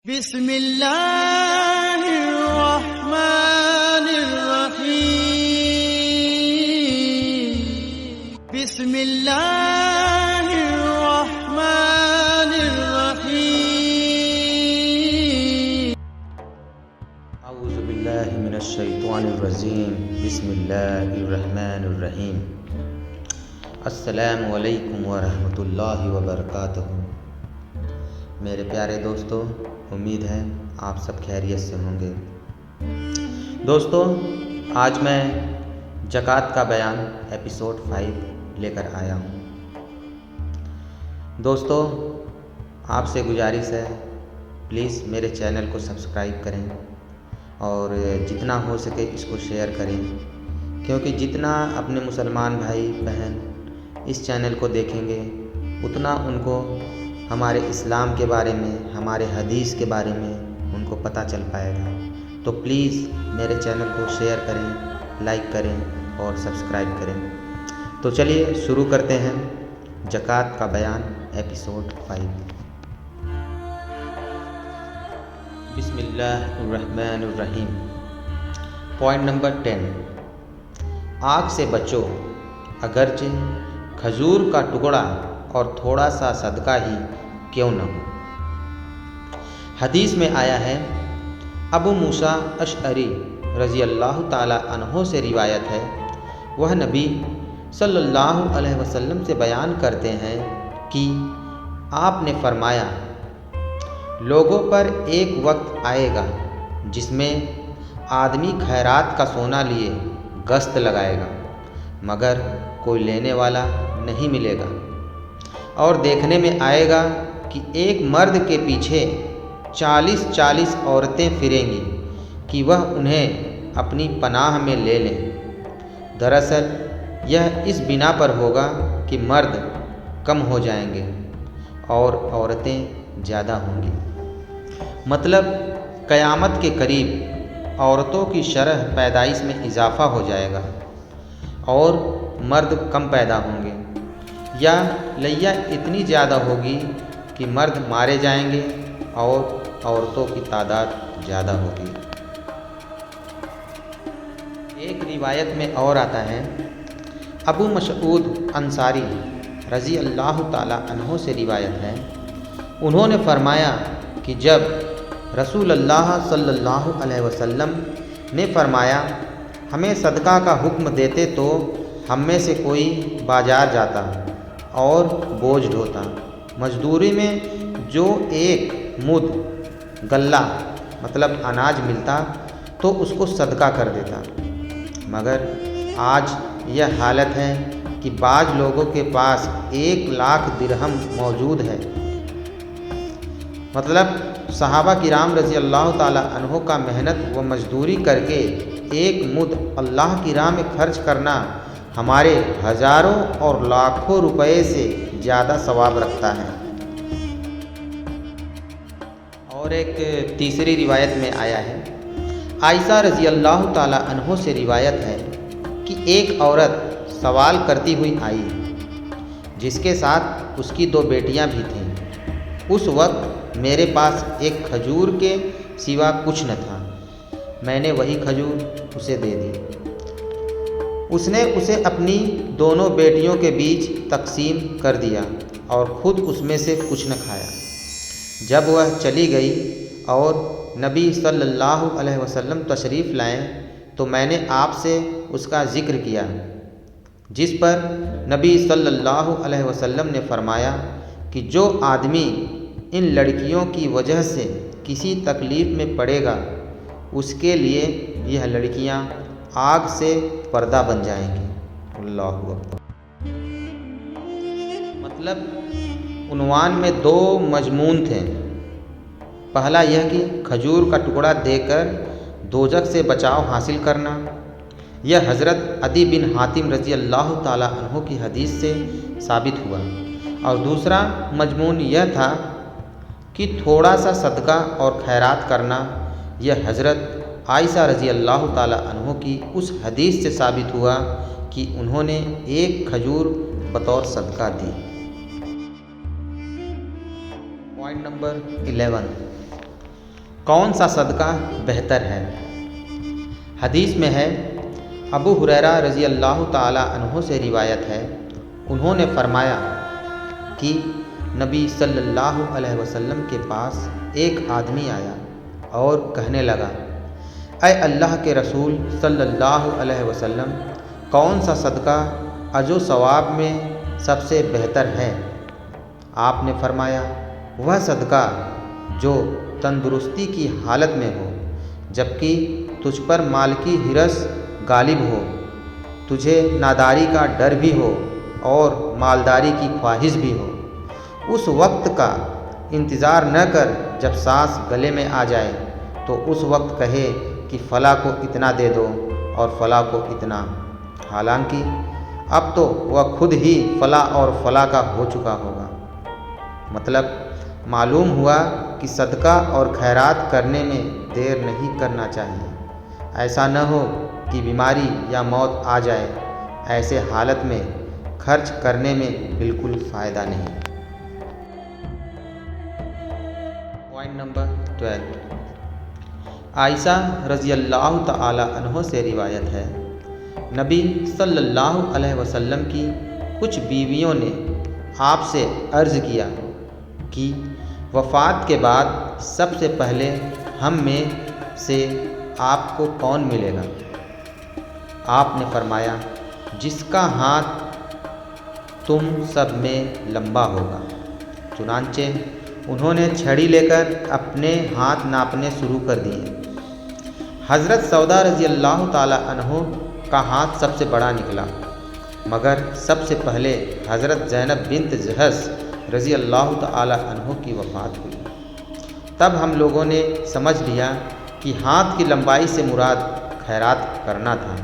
بسم اللہ الرحمن الرحیم بسم اللہ الرحمن الرحیم اعوذ باللہ من الشیطان الرجیم بسم اللہ الرحمن الرحیم السلام علیکم ورحمۃ اللہ وبرکاتہ۔ میرے پیارے دوستو، امید ہے آپ سب خیریت سے ہوں گے۔ دوستو، آج میں زکوٰۃ کا بیان ایپیسوڈ 5 لے کر آیا ہوں۔ دوستو، آپ سے گزارش ہے پلیز میرے چینل کو سبسکرائب کریں اور جتنا ہو سکے اس کو شیئر کریں، کیونکہ جتنا اپنے مسلمان بھائی بہن اس چینل کو دیکھیں گے اتنا ان کو ہمارے اسلام کے بارے میں، ہمارے حدیث کے بارے میں ان کو پتہ چل پائے گا۔ تو پلیز میرے چینل کو شیئر کریں، لائک کریں اور سبسکرائب کریں۔ تو چلیے شروع کرتے ہیں زکوٰۃ کا بیان ایپیسوڈ 5۔ بسم اللہ الرحمن الرحیم۔ پوائنٹ نمبر 10، آگ سے بچو، اگرچہ کھجور کا ٹکڑا اور تھوڑا سا صدقہ ہی کیوں نہ ہو۔ حدیث میں آیا ہے، ابو موسیٰ اشعری رضی اللہ تعالی عنہ سے روایت ہے، وہ نبی صلی اللہ علیہ وسلم سے بیان کرتے ہیں کہ آپ نے فرمایا، لوگوں پر ایک وقت آئے گا جس میں آدمی خیرات کا سونا لیے گشت لگائے گا، مگر کوئی لینے والا نہیں ملے گا، اور دیکھنے میں آئے گا کہ ایک مرد کے پیچھے 40 عورتیں پھریں گی کہ وہ انہیں اپنی پناہ میں لے لیں۔ دراصل یہ اس بنا پر ہوگا کہ مرد کم ہو جائیں گے اور عورتیں زیادہ ہوں گی۔ مطلب قیامت کے قریب عورتوں کی شرح پیدائش میں اضافہ ہو جائے گا اور مرد کم پیدا ہوں گے، یا لیا اتنی زیادہ ہوگی کہ مرد مارے جائیں گے اور عورتوں کی تعداد زیادہ ہوگی۔ ایک روایت میں اور آتا ہے، ابو مسعود انصاری رضی اللہ تعالی عنہ سے روایت ہے، انہوں نے فرمایا کہ جب رسول اللہ صلی اللہ علیہ وسلم نے فرمایا ہمیں صدقہ کا حکم دیتے تو ہم میں سے کوئی بازار جاتا اور بوجھ ڈھوتا، مزدوری میں جو ایک مد غلہ مطلب اناج ملتا تو اس کو صدقہ کر دیتا، مگر آج یہ حالت ہے کہ بعض لوگوں کے پاس 1,00,000 درہم موجود ہے۔ مطلب صحابہ کرام رضی اللہ تعالی عنہ کا محنت و مزدوری کر کے ایک مد اللہ کی راہ میں خرچ کرنا ہمارے ہزاروں اور لاکھوں روپے سے زیادہ ثواب رکھتا ہے۔ اور ایک تیسری روایت میں آیا ہے، عائشہ رضی اللہ تعالی عنہ سے روایت ہے کہ ایک عورت سوال کرتی ہوئی آئی جس کے ساتھ اس کی 2 بیٹیاں بھی تھیں۔ اس وقت میرے پاس ایک کھجور کے سوا کچھ نہ تھا، میں نے وہی کھجور اسے دے دی۔ اس نے اسے اپنی دونوں بیٹیوں کے بیچ تقسیم کر دیا اور خود اس میں سے کچھ نہ کھایا۔ جب وہ چلی گئی اور نبی صلی اللہ علیہ وسلم تشریف لائے تو میں نے آپ سے اس کا ذکر کیا، جس پر نبی صلی اللہ علیہ وسلم نے فرمایا کہ جو آدمی ان لڑکیوں کی وجہ سے کسی تکلیف میں پڑے گا اس کے لیے یہ لڑکیاں آگ سے پردہ بن جائیں گی۔ اللہ اکبر۔ مطلب عنوان میں 2 مضمون تھے، پہلا یہ کہ کھجور کا ٹکڑا دے کر دوزخ سے بچاؤ حاصل کرنا، یہ حضرت عدی بن حاتم رضی اللہ تعالی عنہ کی حدیث سے ثابت ہوا، اور دوسرا مضمون یہ تھا کہ تھوڑا سا صدقہ اور خیرات کرنا، یہ حضرت عائشہ رضی اللہ تعالی عنہ کی اس حدیث سے ثابت ہوا کہ انہوں نے ایک کھجور بطور صدقہ دی۔ پوائنٹ نمبر 11، کون سا صدقہ بہتر ہے؟ حدیث میں ہے، ابو ہریرہ رضی اللہ تعالی عنہ سے روایت ہے، انہوں نے فرمایا کہ نبی صلی اللہ علیہ وسلم کے پاس ایک آدمی آیا اور کہنے لگا، اے اللہ کے رسول صلی اللہ علیہ وسلم، کون سا صدقہ اجر و ثواب میں سب سے بہتر ہے؟ آپ نے فرمایا، وہ صدقہ جو تندرستی کی حالت میں ہو، جبکہ تجھ پر مال کی ہرس غالب ہو، تجھے ناداری کا ڈر بھی ہو اور مالداری کی خواہش بھی ہو۔ اس وقت کا انتظار نہ کر جب سانس گلے میں آ جائے تو اس وقت کہے کہ فلاں کو اتنا دے دو اور فلاں کو اتنا، حالانکہ اب تو وہ خود ہی فلاں اور فلاں کا ہو چکا ہوگا۔ مطلب معلوم ہوا کہ صدقہ اور خیرات کرنے میں دیر نہیں کرنا چاہیے، ایسا نہ ہو کہ بیماری یا موت آ جائے، ایسے حالت میں خرچ کرنے میں بالکل فائدہ نہیں۔ پوائنٹ نمبر 12، عائشہ رضی اللہ تعالی عنہ سے روایت ہے، نبی صلی اللہ علیہ وسلم کی کچھ بیویوں نے آپ سے عرض کیا کہ وفات کے بعد سب سے پہلے ہم میں سے آپ کو کون ملے گا؟ آپ نے فرمایا، جس کا ہاتھ تم سب میں لمبا ہوگا۔ چنانچہ انہوں نے چھڑی لے کر اپنے ہاتھ ناپنے شروع کر دیے۔ حضرت سودا رضی اللہ تعالی عنہ کا ہاتھ سب سے بڑا نکلا، مگر سب سے پہلے حضرت زینب بنت جحش رضی اللہ تعالی عنہ کی وفات ہوئی۔ تب ہم لوگوں نے سمجھ لیا کہ ہاتھ کی لمبائی سے مراد خیرات کرنا تھا۔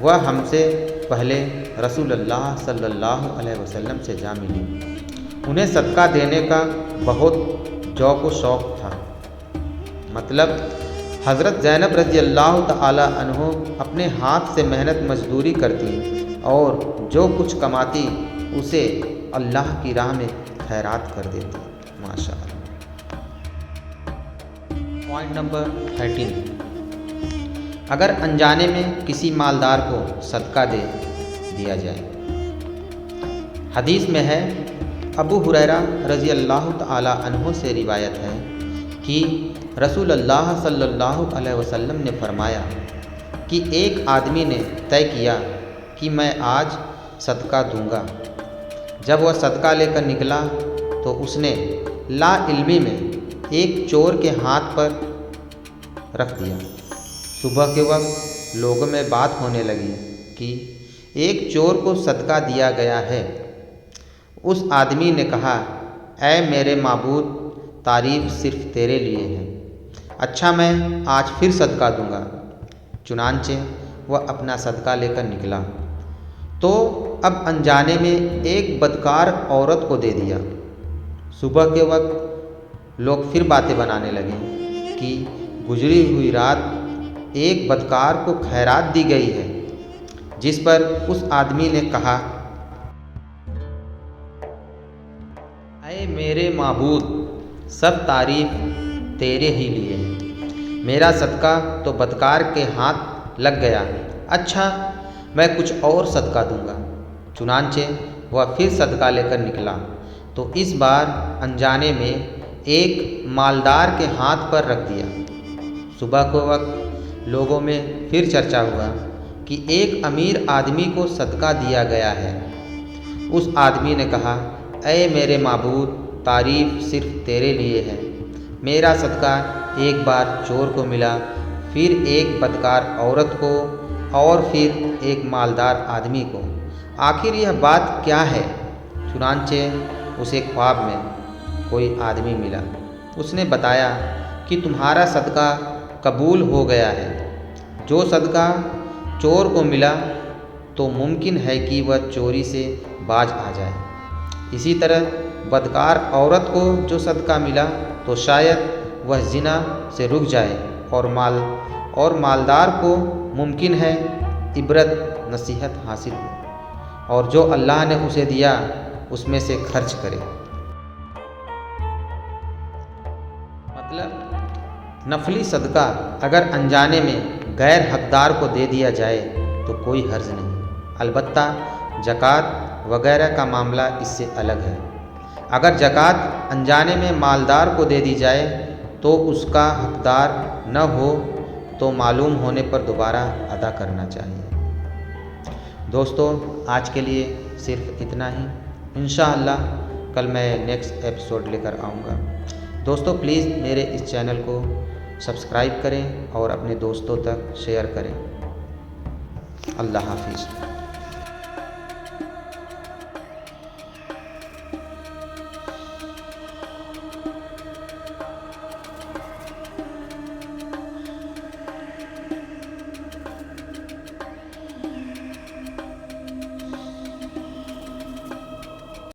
وہ ہم سے پہلے رسول اللہ صلی اللہ علیہ وسلم سے جا ملی۔ انہیں صدقہ دینے کا بہت ذوق و شوق تھا۔ مطلب حضرت زینب رضی اللہ تعالی عنہ اپنے ہاتھ سے محنت مزدوری کرتی اور جو کچھ کماتی اسے اللہ کی راہ میں خیرات کر دیتی۔ ماشاء اللہ۔ پوائنٹ نمبر 13، اگر انجانے میں کسی مالدار کو صدقہ دے دیا جائے۔ حدیث میں ہے، ابو ہریرہ رضی اللہ تعالی عنہ سے روایت ہے کہ رسول اللہ صلی اللہ علیہ وسلم نے فرمایا کہ ایک آدمی نے طے کیا کہ میں آج صدقہ دوں گا۔ جب وہ صدقہ لے کر نکلا تو اس نے لا علمی میں ایک چور کے ہاتھ پر رکھ دیا۔ صبح کے وقت لوگوں میں بات ہونے لگی کہ ایک چور کو صدقہ دیا گیا ہے۔ اس آدمی نے کہا، اے میرے معبود، تعریف صرف تیرے لیے ہے، اچھا میں آج پھر صدقہ دوں گا۔ چنانچہ وہ اپنا صدقہ لے کر نکلا تو اب انجانے میں ایک بدکار عورت کو دے دیا۔ صبح کے وقت لوگ پھر باتیں بنانے لگے کہ گزری ہوئی رات ایک بدکار کو خیرات دی گئی ہے، جس پر اس آدمی نے کہا، اے میرے معبود، سب تعریف تیرے ہی لیے ہے، میرا صدقہ تو بدکار کے ہاتھ لگ گیا، اچھا میں کچھ اور صدقہ دوں گا۔ چنانچہ وہ پھر صدقہ لے کر نکلا تو اس بار انجانے میں ایک مالدار کے ہاتھ پر رکھ دیا۔ صبح کے وقت لوگوں میں پھر چرچا ہوا کہ ایک امیر آدمی کو صدقہ دیا گیا ہے۔ اس آدمی نے کہا، اے میرے معبود، تعریف صرف تیرے لیے ہے، میرا صدقہ ایک بار چور کو ملا، پھر ایک بدکار عورت کو اور پھر ایک مالدار آدمی کو، آخر یہ بات کیا ہے؟ چنانچہ اسے خواب میں کوئی آدمی ملا، اس نے بتایا کہ تمہارا صدقہ قبول ہو گیا ہے۔ جو صدقہ چور کو ملا تو ممکن ہے کہ وہ چوری سے باز آ جائے، اسی طرح بدکار عورت کو جو صدقہ ملا تو شاید وہ زنا سے رک جائے، اور مالدار کو ممکن ہے عبرت نصیحت حاصل ہو اور جو اللہ نے اسے دیا اس میں سے خرچ کرے۔ مطلب نفلی صدقہ اگر انجانے میں غیر حقدار کو دے دیا جائے تو کوئی حرج نہیں، البتہ زکوٰۃ وغیرہ کا معاملہ اس سے الگ ہے۔ اگر زکوٰۃ انجانے میں مالدار کو دے دی جائے تو اس کا حقدار نہ ہو تو معلوم ہونے پر دوبارہ ادا کرنا چاہیے۔ دوستو، آج کے لیے صرف اتنا ہی، انشاءاللہ کل میں نیکسٹ ایپیسوڈ لے کر آؤں گا۔ دوستو پلیز میرے اس چینل کو سبسکرائب کریں اور اپنے دوستوں تک شیئر کریں۔ اللہ حافظ۔